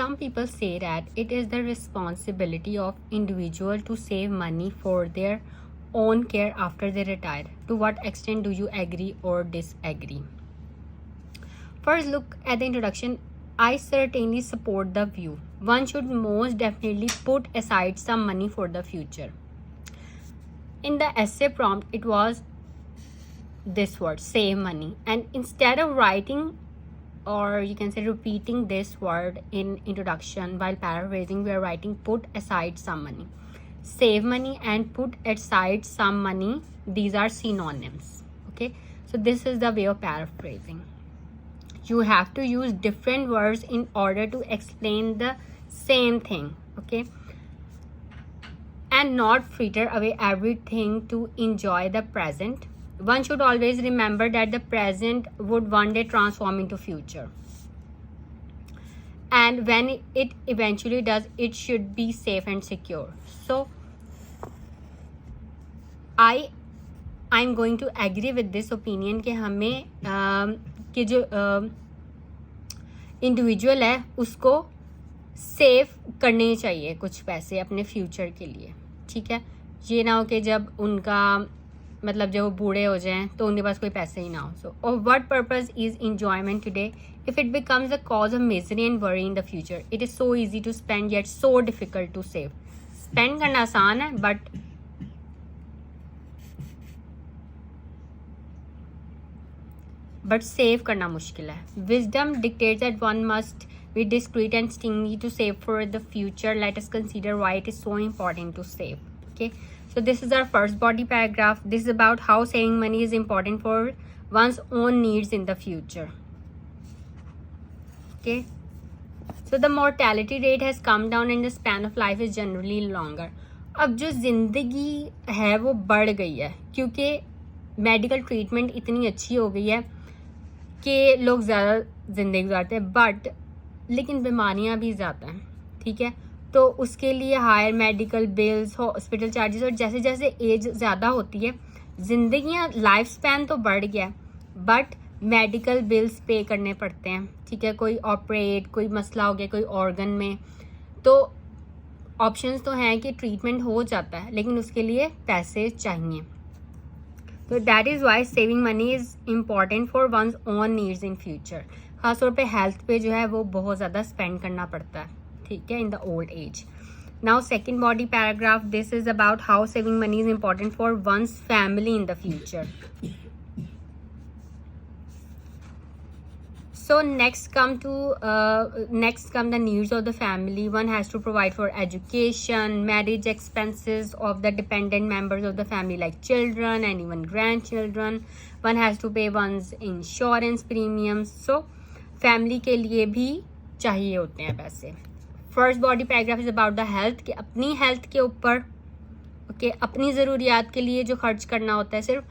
some people say that it is the responsibility of individual to save money for their own care after they retire. To what extent do you agree or disagree? First, look at the introduction. I certainly support the view. One should most definitely put aside some money for the future. In the essay prompt, it was this word, save money. And instead of writing, or you can say repeating this word in introduction while paraphrasing, we are writing put aside some money. Save money and put aside some money, these are synonyms. Okay, so this is the way of paraphrasing. You have to use different words in order to explain the same thing. Okay, and not fritter away everything to enjoy the present. One should always remember that the present would one day transform into future. And when it eventually does, it should be safe and secure. So I'm going to agree with this opinion कि हमें कि जो individual है उसको save करने चाहिए कुछ पैसे अपने फ्यूचर के लिए. ठीक है, ये ना हो कि जब उनका मतलब जब वो बूढ़े हो जाएं तो उनके पास कोई पैसे ही ना हो. So of what purpose is enjoyment today if it becomes a cause of misery and worry in the future. It is so easy to spend yet so difficult to save. Spend करना आसान है but save करना मुश्किल है. Wisdom dictates that one must be discreet and stingy to save for the future. Let us consider why it is so important to save. Okay, so this is our first body paragraph. This is about how saving money is important for one's own needs in the future. Okay, so the mortality rate has come down and the span of life is generally longer. अब जो जिंदगी है वो बढ़ गई है क्योंकि medical treatment इतनी अच्छी हो गई है कि लोग ज़्यादा जिंदगी गुजारते हैं. बट लेकिन बीमारियां भी ज़्यादा हैं. ठीक है, तो उसके लिए higher medical bills, hospital charges, और जैसे जैसे एज ज़्यादा होती है जिंदगियां, लाइफ स्पैन तो बढ़ गया है बट मेडिकल बिल्स पे करने पड़ते हैं. ठीक है, कोई ऑपरेट, कोई मसला हो गया कोई ऑर्गन में, तो ऑप्शंस तो हैं कि ट्रीटमेंट हो जाता है लेकिन उसके लिए पैसे चाहिए. तो that is why saving money is important for one's own needs in future. खासतौर पे हेल्थ पे जो है वो बहुत ज़्यादा स्पेंड करना पड़ता है. ठीक है, in the old age. Now second body paragraph. This is about how saving money is important for one's family in the future. So next come the needs of the family. One has to provide for education, marriage expenses of the dependent members of the family like children and even grandchildren. One has to pay one's insurance premiums. So family के लिए भी चाहिए होते हैं पैसे. First body paragraph is about the health, कि अपनी health के ऊपर ओके अपनी ज़रूरियात के लिए जो खर्च करना होता है सिर्फ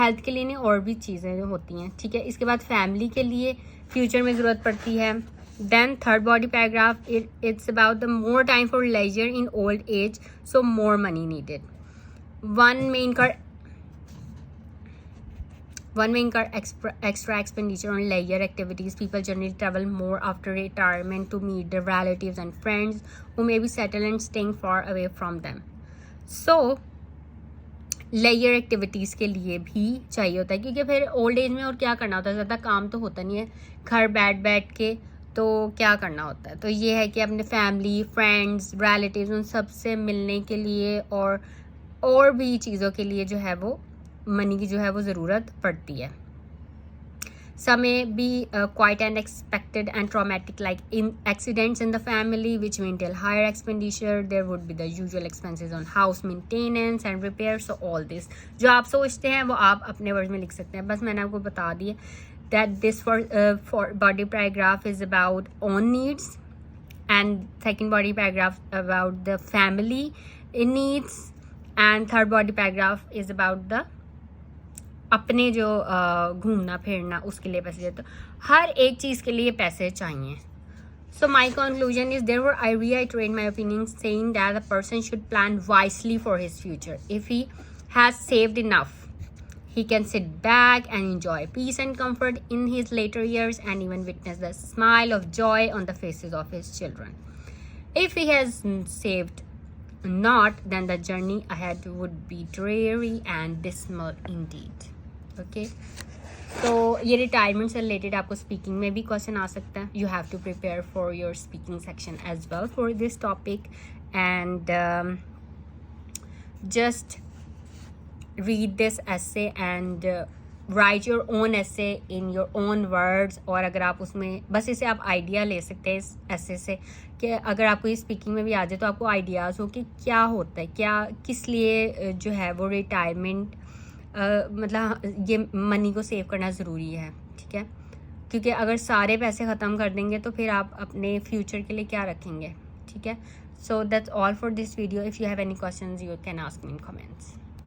हेल्थ के लिए नहीं, और भी चीज़ें होती हैं. ठीक है, इसके बाद फैमिली के लिए फ्यूचर में ज़रूरत पड़ती है. Then third body paragraph it's about the more time for leisure in old age, so more money needed. One may incur extra expenditure on leisure activities. People generally travel more after retirement to meet their relatives and friends who may be settled and staying far away from them. So, layer activities के लिए भी चाहिए होता है क्योंकि फिर old age में और क्या करना होता है, ज़्यादा काम तो होता नहीं है घर बैठ के, तो क्या करना होता है. तो ये है कि अपने फैमिली, फ्रेंड्स, रिलेटिव्स उन सब से मिलने के लिए और भी चीज़ों के लिए जो है वो मनी की जो है वो ज़रूरत पड़ती है. Some may be quite unexpected and traumatic, like in accidents in the family, which may entail higher expenditure. There would be the usual expenses on house maintenance and repairs. So all this जो आप सोचते हैं वो आप अपने word में लिख सकते हैं. बस मैंने आपको बता दिया that this for body paragraph is about own needs, and second body paragraph about the family needs, and third body paragraph is about the अपने जो घूमना फिरना उसके लिए पैसे देते. हर एक चीज़ के लिए पैसे चाहिए. So my conclusion is, therefore I reiterate my opinion saying that a person should plan wisely for his future. If he has saved enough, He can sit back and enjoy peace and comfort in his later years and even witness the smile of joy on the faces of his children. If he has saved not, then the journey ahead would be dreary and dismal indeed. Okay. तो ये retirement से related आपको speaking में भी question आ सकता है. You have to prepare for your speaking section as well for this topic and just read this essay and write your own essay in your own words. और अगर आप उसमें बस इसे आप आइडिया ले सकते हैं इस essay से कि अगर आपको ये स्पीकिंग में भी आ जाए तो आपको आइडियाज़ हो कि क्या होता है, क्या किस लिए जो है वो रिटायरमेंट मतलब ये मनी को सेव करना ज़रूरी है. ठीक है, क्योंकि अगर सारे पैसे ख़त्म कर देंगे तो फिर आप अपने फ्यूचर के लिए क्या रखेंगे. ठीक है, so that's all for this video. If you have any questions you can ask me in comments.